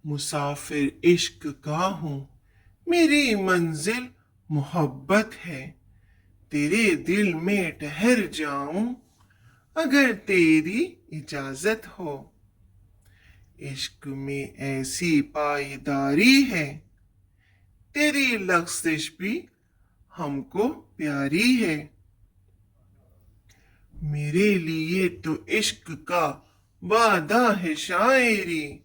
مسافر عشق کا ہوں، میری منزل محبت ہے، تیرے دل میں ٹھہر جاؤں اگر تیری اجازت ہو۔ عشق میں ایسی پائیداری ہے، تیری لغزش بھی ہم کو پیاری ہے۔ میرے لیے تو عشق کا وعدہ ہے شاعری،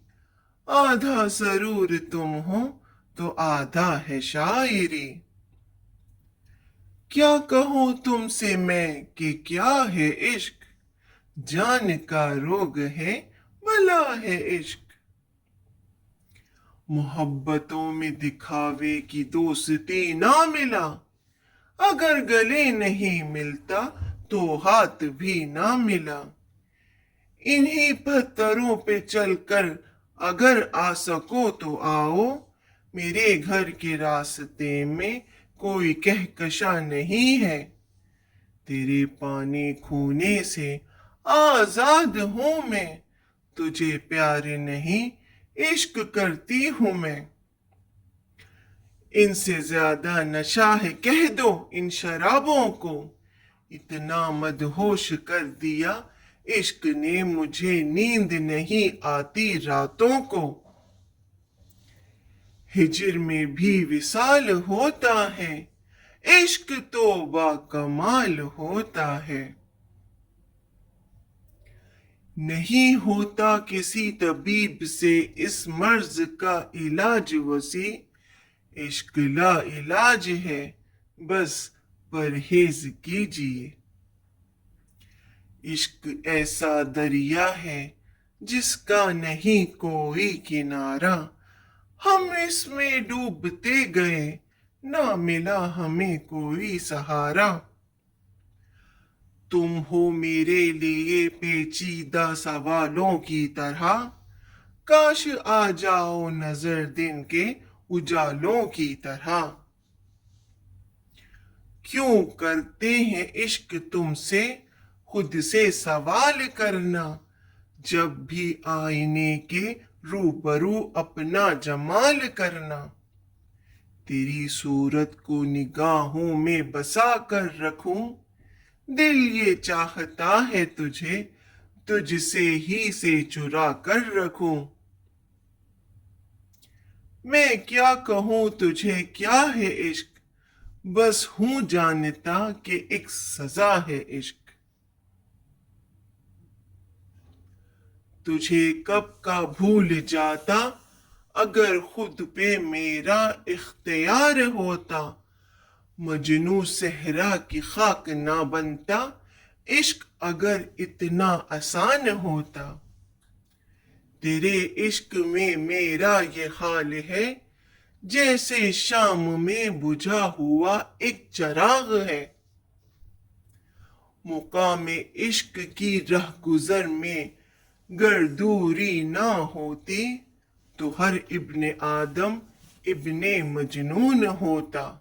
آدھا ضرور تم ہو تو آدھا ہے شاعری۔ کیا کہوں تم سے میں کہ کیا ہے عشق، جان کا روگ ہے بلا ہے عشق۔ محبتوں میں دکھاوے کی دوستی نہ ملا، اگر گلے نہیں ملتا تو ہاتھ بھی نہ ملا۔ انہی پتھروں پہ چل کر اگر آ سکو تو آؤ، میرے گھر کے راستے میں کوئی کہکشاں نہیں ہے۔ تیرے پانی کھونے سے آزاد ہوں میں، تجھے پیار نہیں عشق کرتی ہوں میں۔ ان سے زیادہ نشہ ہے کہہ دو ان شرابوں کو، اتنا مدہوش کر دیا عشق نے مجھے، نیند نہیں آتی راتوں کو۔ ہجر میں بھی وصال ہوتا ہے، عشق تو باکمال ہوتا ہے۔ نہیں ہوتا کسی طبیب سے اس مرض کا علاج وسیع، عشق لا علاج ہے بس پرہیز کیجیے۔ عشق ایسا دریا ہے جس کا نہیں کوئی کنارہ، ہم اس میں ڈوبتے گئے نہ ملا ہمیں کوئی سہارا۔ تم ہو میرے لیے پیچیدہ سوالوں کی طرح، کاش آ جاؤ نظر دن کے اجالوں کی طرح۔ کیوں کرتے ہیں عشق تم سے خود سے سوال کرنا، جب بھی آئینے کے روبرو اپنا جمال کرنا۔ تیری صورت کو نگاہوں میں بسا کر رکھوں، دل یہ چاہتا ہے تجھے تجھ سے ہی سے چرا کر رکھوں۔ میں کیا کہوں تجھے کیا ہے عشق، بس ہوں جانتا کہ ایک سزا ہے عشق۔ تجھے کب کا بھول جاتا اگر خود پہ میرا اختیار ہوتا، مجنوں صحرا کی خاک نہ بنتا عشق اگر اتنا آسان ہوتا۔ تیرے عشق میں میرا یہ حال ہے، جیسے شام میں بجھا ہوا ایک چراغ ہے۔ مقام عشق کی رہ گزر میں گر دوری نہ ہوتی، تو ہر ابن آدم ابن مجنون ہوتا۔